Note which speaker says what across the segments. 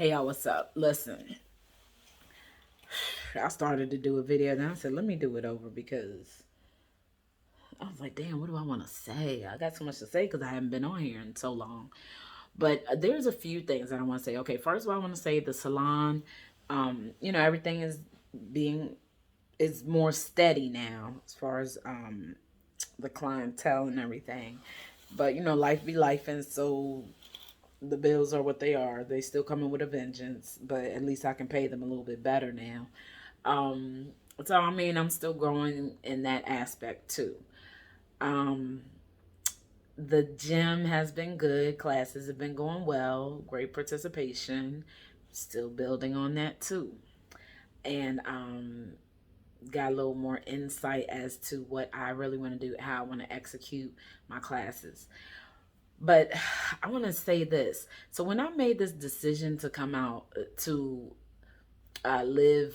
Speaker 1: Hey y'all, what's up? Listen, I started to do a video and I said, let me do it over because I was like, damn, what do I want to say? I got so much to say because I haven't been on here in so long. But there's a few things that I want to say. Okay, first of all, I want to say the salon, everything being is more steady now as far as the clientele and everything. But life be life, and so the bills are what they are. They still coming with a vengeance, but at least I can pay them a little bit better now. Um, so I mean, I'm still growing in that aspect too. Um, the gym has been good. Classes have been going well. Great participation. Still building on that too. And got a little more insight as to what I really want to do, how I want to execute my classes. But I want to say this. So when I made this decision to come out to live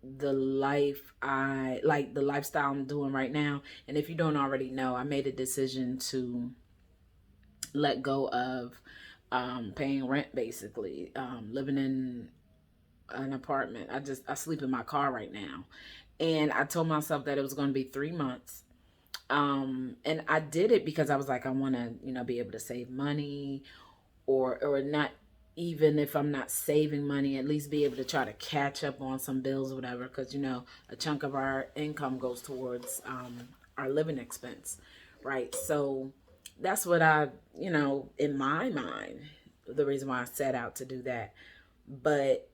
Speaker 1: the life I like, the lifestyle I'm doing right now, and if you don't already know, I made a decision to let go of paying rent, basically, living in an apartment. I sleep in my car right now, and I told myself that it was going to be 3 months. And I did it because I was like, I want to, be able to save money, or not, even if I'm not saving money, at least be able to try to catch up on some bills or whatever, because a chunk of our income goes towards our living expense, right? So that's what I, in my mind, the reason why I set out to do that. But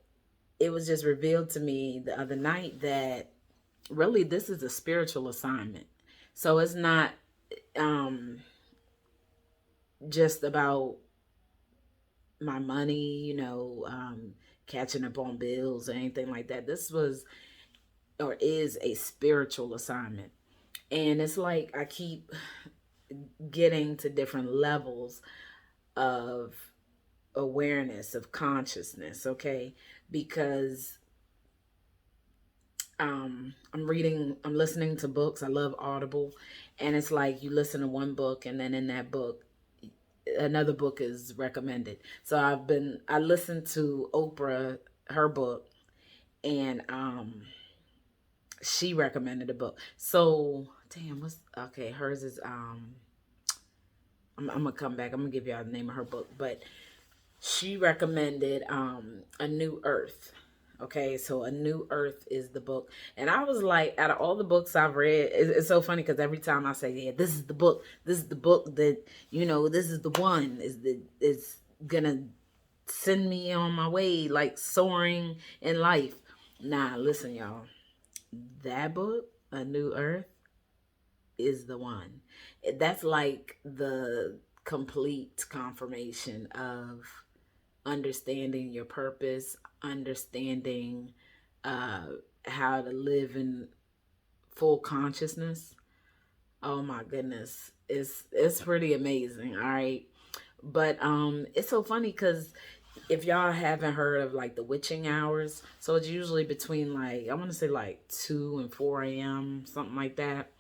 Speaker 1: it was just revealed to me the other night that really this is a spiritual assignment. So it's not um just about my money, catching up on bills or anything like that. This was or is a spiritual assignment. And it's like I keep getting to different levels of awareness, of consciousness, okay? Because I'm listening to books. I love Audible. And it's like you listen to one book and then in that book another book is recommended. So I listened to Oprah, her book, and she recommended a book. So damn, what's okay? Hers is I'm gonna come back. I'm gonna give y'all the name of her book, but she recommended A New Earth. Okay, so A New Earth is the book. And I was like, out of all the books I've read, it's so funny because every time I say, yeah, this is the book, this is the book that, this is the one, is gonna send me on my way, like soaring in life. Nah, listen, y'all. That book, A New Earth, is the one. That's like the complete confirmation of understanding your purpose, understanding uh, how to live in full consciousness. Oh my goodness, it's pretty amazing. All right, but it's so funny because if y'all haven't heard of like the witching hours, so it's usually between like I want to say like 2 and 4 a.m., something like that.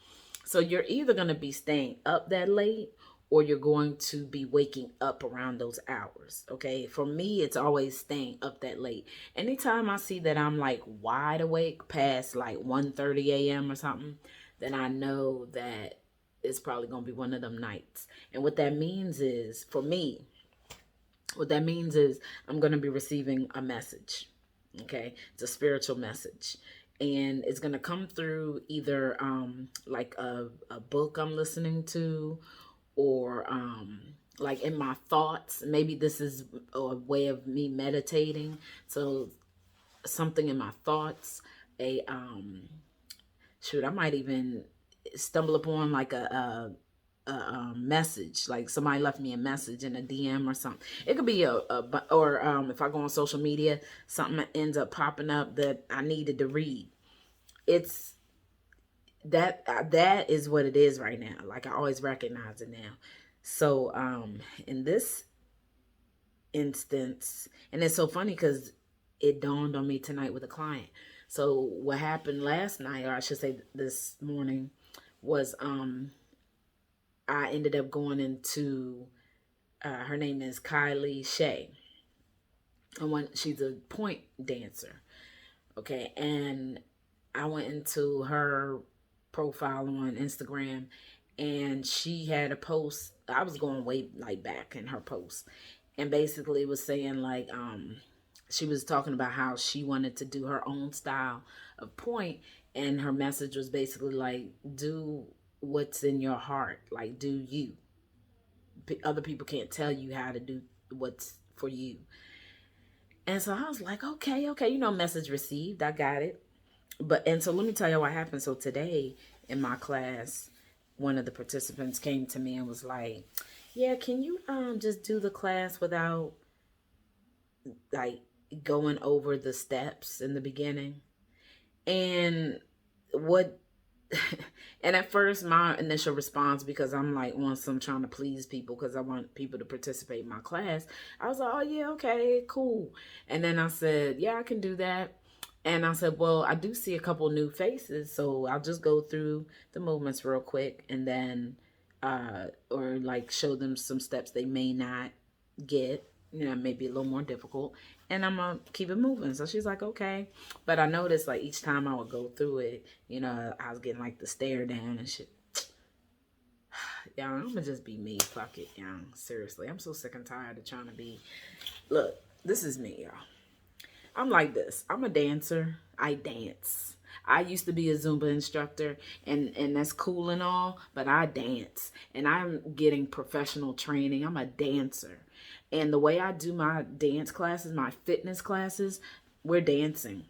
Speaker 1: So you're either going to be staying up that late or you're going to be waking up around those hours. Okay. For me, it's always staying up that late. Anytime I see that I'm like wide awake past like 1:30 a.m. or something, then I know that it's probably going to be one of them nights. And what that means is, for me, what that means is I'm going to be receiving a message. Okay. It's a spiritual message. And it's going to come through either like a book I'm listening to, or like in my thoughts. Maybe this is a way of me meditating. So something in my thoughts, a shoot, I might even stumble upon like a message, like somebody left me a message in a DM or something. It could be or if I go on social media, something ends up popping up that I needed to read. It's that is what it is right now. Like I always recognize it now. So in this instance, and it's so funny because it dawned on me tonight with a client. So what happened last night, or I should say this morning, was I ended up going into her name is Kylie Shea. And when she's a point dancer, okay, and I went into her profile on Instagram, and she had a post. I was going way like back in her post, and basically it was saying like she was talking about how she wanted to do her own style of point, and her message was basically like, do what's in your heart, like do you. Other people can't tell you how to do what's for you. And so I was like, okay, okay, message received. I got it. But and so let me tell you what happened. So today in my class, one of the participants came to me and was like, "Yeah, can you just do the class without like going over the steps in the beginning?" And what and at first my initial response, because I'm like on some trying to please people because I want people to participate in my class, I was like, oh yeah, okay, cool. And then I said, yeah, I can do that. And I said, well, I do see a couple new faces, so I'll just go through the movements real quick, and then or like show them some steps they may not get, maybe a little more difficult, and I'm gonna keep it moving. So she's like, okay. But I noticed like each time I would go through it, I was getting like the stare down and shit. Y'all, I'm gonna just be me. Fuck it, y'all. Seriously, I'm so sick and tired of trying to be. Look, this is me, y'all. I'm like this. I'm a dancer. I dance. I used to be a Zumba instructor, and that's cool and all, but I dance, and I'm getting professional training. I'm a dancer. And the way I do my dance classes, my fitness classes, we're dancing.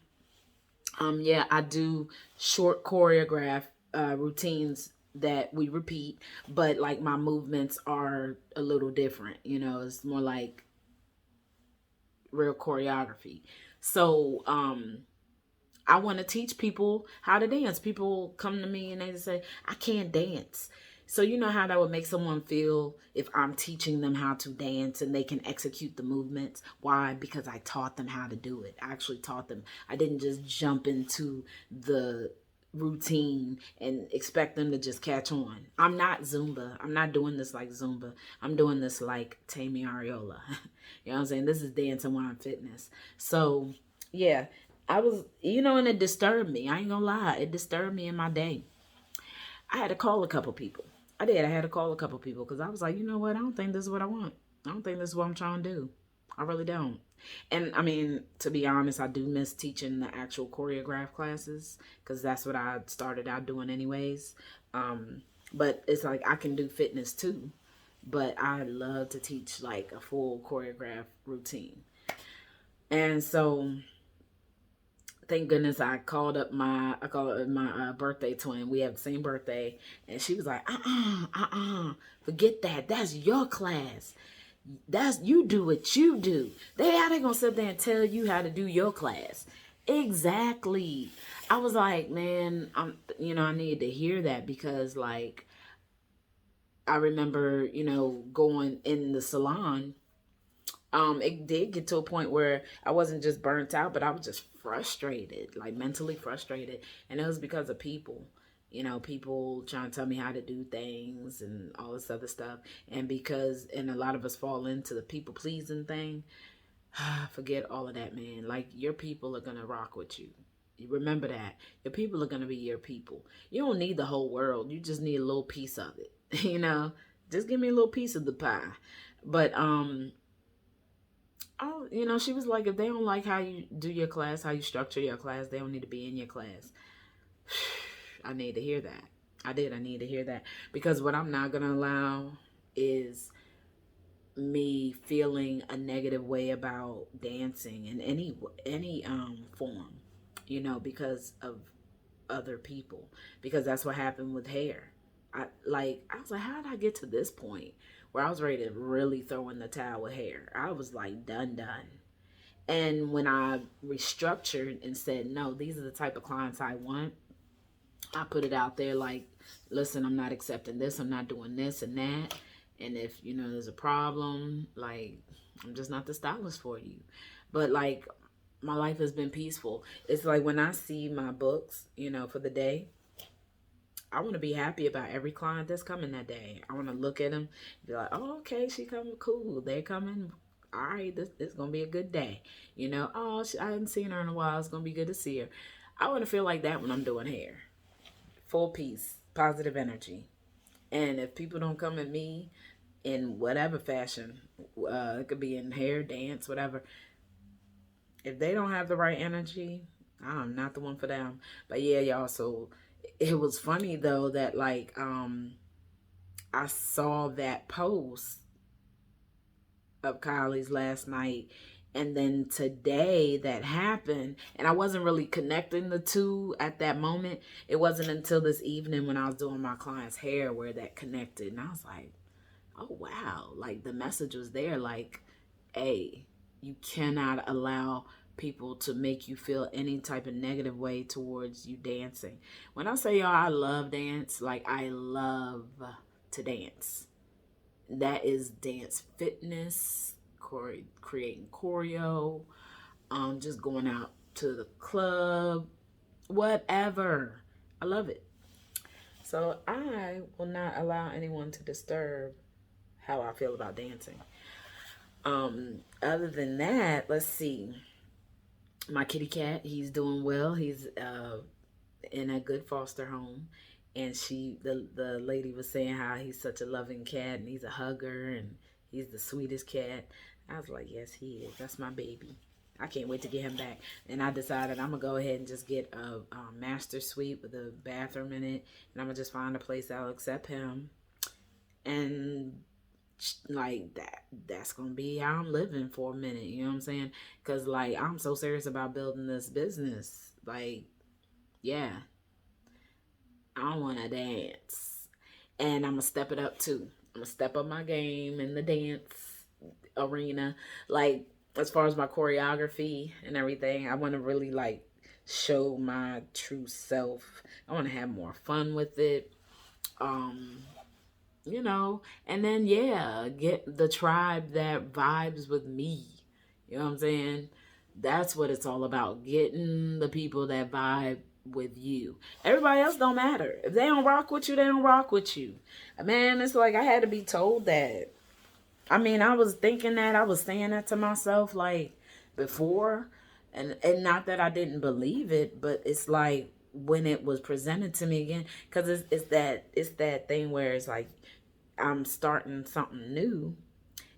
Speaker 1: Yeah, I do short choreograph routines that we repeat, but like my movements are a little different. It's more like real choreography. So, I want to teach people how to dance. People come to me and they say, I can't dance. So you know how that would make someone feel if I'm teaching them how to dance and they can execute the movements. Why? Because I taught them how to do it. I actually taught them. I didn't just jump into the routine and expect them to just catch on. I'm not Zumba. I'm not doing this like Zumba. I'm doing this like Tammy Ariola. You know what I'm saying? This is dancing while I'm fitness. So yeah, I was, and it disturbed me. I ain't gonna lie. It disturbed me in my day. I had to call a couple people. I did. I had to call a couple people because I was like, you know what? I don't think this is what I want. I don't think this is what I'm trying to do. I really don't. And I mean, to be honest, I do miss teaching the actual choreograph classes because that's what I started out doing anyways. But it's like I can do fitness too, but I love to teach like a full choreograph routine. And so thank goodness I called up my birthday twin. We have the same birthday, and she was like, forget that. That's your class. That's you do what you do. How they gonna sit there and tell you how to do your class? Exactly. I was like, man, I needed to hear that because like I remember, going in the salon. It did get to a point where I wasn't just burnt out, but I was just frustrated, like mentally frustrated. And it was because of people, people trying to tell me how to do things and all this other stuff. And a lot of us fall into the people pleasing thing. Forget all of that, man. Like, your people are going to rock with you. You remember that. Your people are going to be your people. You don't need the whole world. You just need a little piece of it, Just give me a little piece of the pie. But, oh, she was like, if they don't like how you do your class, how you structure your class, they don't need to be in your class. I need to hear that. I did. I need to hear that because what I'm not gonna allow is me feeling a negative way about dancing in any form, because of other people. Because that's what happened with hair. I was like, how did I get to this point where I was ready to really throw in the towel with hair? I was like done. And when I restructured and said, no, these are the type of clients I want, I put it out there like, listen, I'm not accepting this, I'm not doing this and that. And if, there's a problem, like, I'm just not the stylist for you. But like, my life has been peaceful. It's like when I see my books, for the day, I want to be happy about every client that's coming that day. I want to look at them, be like, oh, okay, she coming, cool. They're coming. all right, this gonna be a good day. You know, oh, I haven't seen her in a while. It's gonna be good to see her. I want to feel like that when I'm doing hair. Full peace, positive energy. And if people don't come at me in whatever fashion, it could be in hair, dance, whatever. If they don't have the right energy, I'm not the one for them. But yeah, y'all. So it was funny though that like I saw that post of Kylie's last night. And then today that happened, and I wasn't really connecting the two at that moment. It wasn't until this evening when I was doing my client's hair where that connected. And I was like, oh, wow. Like the message was there, like, hey, you cannot allow people to make you feel any type of negative way towards you dancing. When I say y'all, I love dance, like I love to dance. That is dance fitness, creating choreo, just going out to the club, whatever. I love it. So I will not allow anyone to disturb how I feel about dancing. Other than that, let's see. My kitty cat, he's doing well. He's in a good foster home, and the lady was saying how he's such a loving cat and he's a hugger and he's the sweetest cat. I was like, yes, he is. That's my baby. I can't wait to get him back. And I decided I'm gonna go ahead and just get a master suite with a bathroom in it, and I'm gonna just find a place that'll accept him, and like that's gonna be how I'm living for a minute. You know what I'm saying? Because like I'm so serious about building this business. Like, yeah, I want to dance, and I'm gonna step it up too. I'm gonna step up my game in the dance arena. Like as far as my choreography and everything, I want to really like show my true self. I want to have more fun with it. Um, you know, and then yeah, get the tribe that vibes with me. You know what I'm saying? That's what it's all about. Getting the people that vibe with you. Everybody else don't matter. If they don't rock with you, they don't rock with you. Man, it's like I had to be told that. I mean, I was thinking that, I was saying that to myself like before, and not that I didn't believe it, but it's like when it was presented to me again, because it's that thing where it's like I'm starting something new.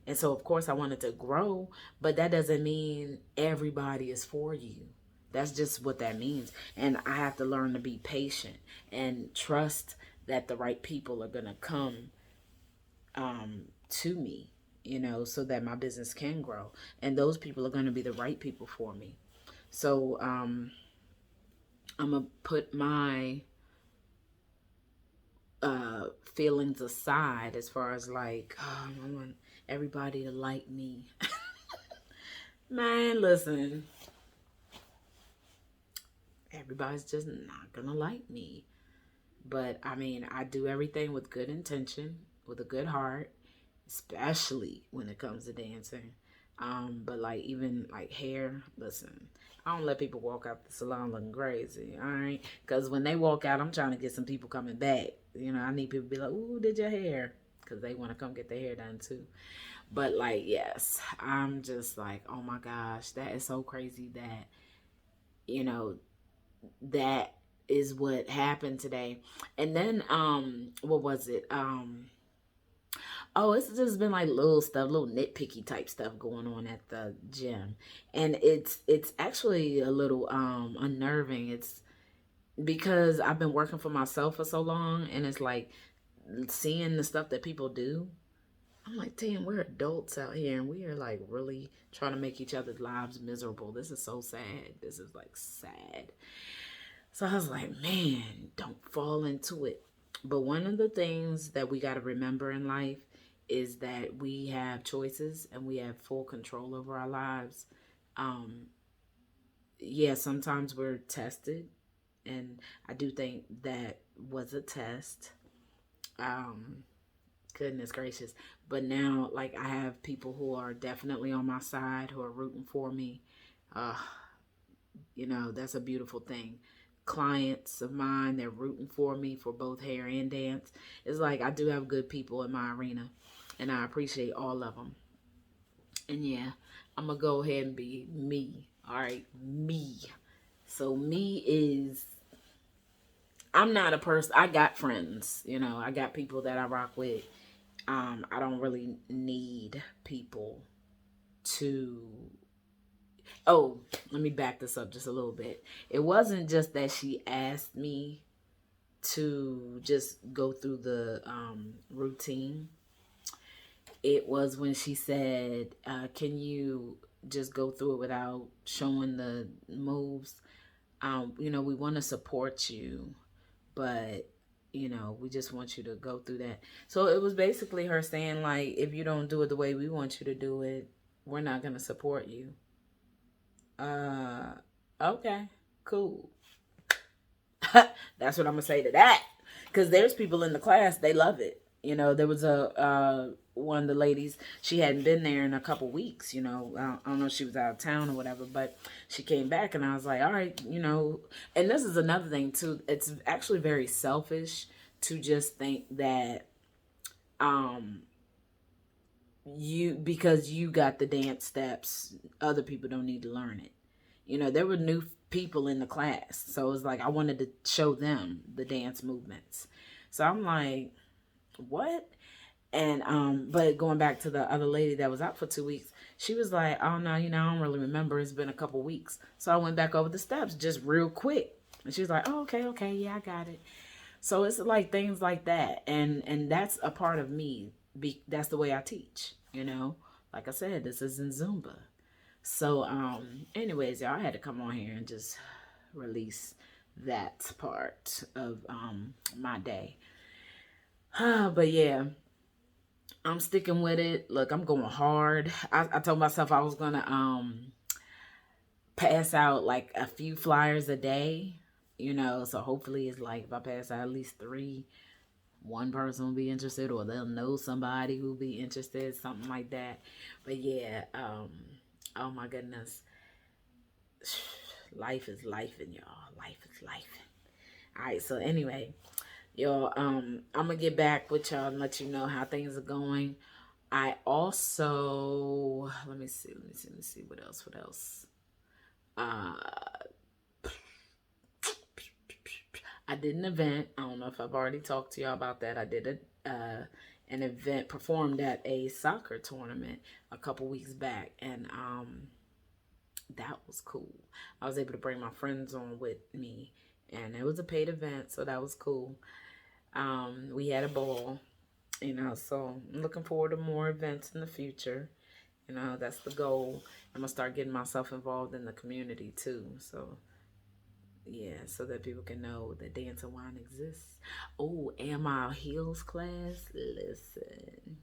Speaker 1: And so, of course, I wanted to grow, but that doesn't mean everybody is for you. That's just what that means. And I have to learn to be patient and trust that the right people are going to come to me, so that my business can grow. And those people are going to be the right people for me. So I'm going to put my feelings aside as far as like, oh, I want everybody to like me. Man, listen, everybody's just not gonna like me. But I mean, I do everything with good intention, with a good heart, especially when it comes to dancing. But like even like hair, listen, I don't let people walk out the salon looking crazy, all right? Because when they walk out, I'm trying to get some people coming back. I need people to be like, "Ooh, did your hair?" Because they want to come get their hair done too. But like, yes, I'm just like, oh my gosh, that is so crazy that you know that is what happened today. And then what was it? Oh, it's just been like little stuff, little nitpicky type stuff going on at the gym. And it's actually a little unnerving. It's because I've been working for myself for so long, and it's like seeing the stuff that people do. I'm like, damn, we're adults out here and we are like really trying to make each other's lives miserable. This is so sad. This is like sad. So I was like, man, don't fall into it. But one of the things that we got to remember in life is that we have choices and we have full control over our lives. Um, yeah, sometimes we're tested, and I do think that was a test. Um, Goodness gracious. But now, like, I have people who are definitely on my side, who are rooting for me. Uh, that's a beautiful thing. Clients of mine, they're rooting for me for both hair and dance. It's like I do have good people in my arena, and I appreciate all of them. And yeah, I'm gonna go ahead and be me. All right, me. So me is, I'm not a person. I got friends. I got people that I rock with. I don't really need people to. Oh, let me back this up just a little bit. It wasn't just that she asked me to just go through the routine. It was when she said, "Can you just go through it without showing the moves? We want to support you, but we just want you to go through that." So it was basically her saying, like, if you don't do it the way we want you to do it, we're not gonna support you. Uh, okay, cool. That's what I'm gonna say to that. Because there's people in the class, they love it. There was a one of the ladies. She hadn't been there in a couple weeks. I don't know if she was out of town or whatever, but she came back, and I was like, all right. And this is another thing too. It's actually very selfish to just think that um because you got the dance steps, other people don't need to learn it. There were new people in the class, so it was like I wanted to show them the dance movements. So I'm like, what? And but going back to the other lady that was out for 2 weeks, she was like, oh no, I don't really remember, it's been a couple weeks. So I went back over the steps just real quick, and she was like, oh, okay, yeah, I got it. So it's like things like that, and that's a part of me. That's the way I teach. Like I said, this isn't Zumba. So anyways, y'all, I had to come on here and just release that part of my day. But yeah, I'm sticking with it. Look, I'm going hard. I told myself I was gonna pass out like a few flyers a day. So hopefully it's like if I pass out at least 3, one person will be interested, or they'll know somebody who'll be interested, something like that. But yeah, oh my goodness, life is life, and y'all, life is life. All right, so anyway, y'all, I'm gonna get back with y'all and let you know how things are going. I also, let me see what else. uh I did an event. I don't know if I've already talked to y'all about that. I did an event, performed at a soccer tournament a couple weeks back, and that was cool. I was able to bring my friends on with me, and it was a paid event, so that was cool. We had a ball, so I'm looking forward to more events in the future. That's the goal. I'm gonna start getting myself involved in the community too. So yeah, so that people can know that Dance and Wine exists. Oh, and my heels class. Listen,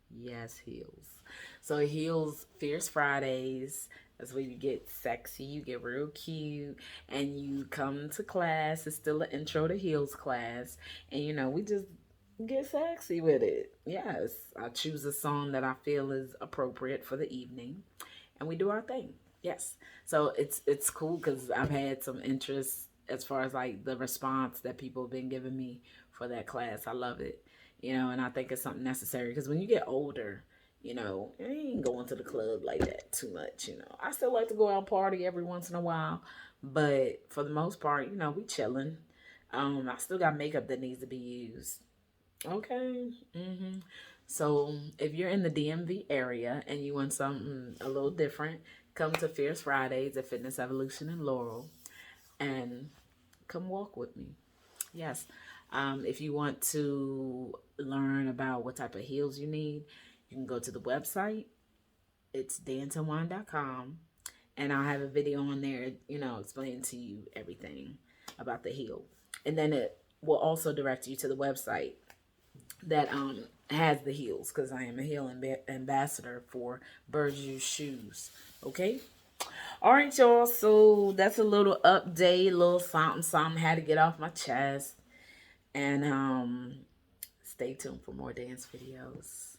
Speaker 1: yes, heels. So heels, Fierce Fridays. That's where you get sexy, you get real cute, and you come to class. It's still an intro to heels class, and we just get sexy with it. Yes, I choose a song that I feel is appropriate for the evening, and we do our thing. Yes, so it's cool because I've had some interest as far as like the response that people have been giving me for that class. I love it, and I think it's something necessary because when you get older, you ain't going to the club like that too much. I still like to go out and party every once in a while, but for the most part, we chilling. I still got makeup that needs to be used. Okay. So if you're in the DMV area and you want something a little different, come to Fierce Fridays at Fitness Evolution in Laurel and come walk with me. Yes. If you want to learn about what type of heels you need, you can go to the website. It's danceandwine.com. And I'll have a video on there, explaining to you everything about the heel. And then it will also direct you to the website that has the heels, because I am a heel ambassador for Burju shoes. Okay. All right, y'all. So that's a little update, a little something had to get off my chest, and stay tuned for more dance videos.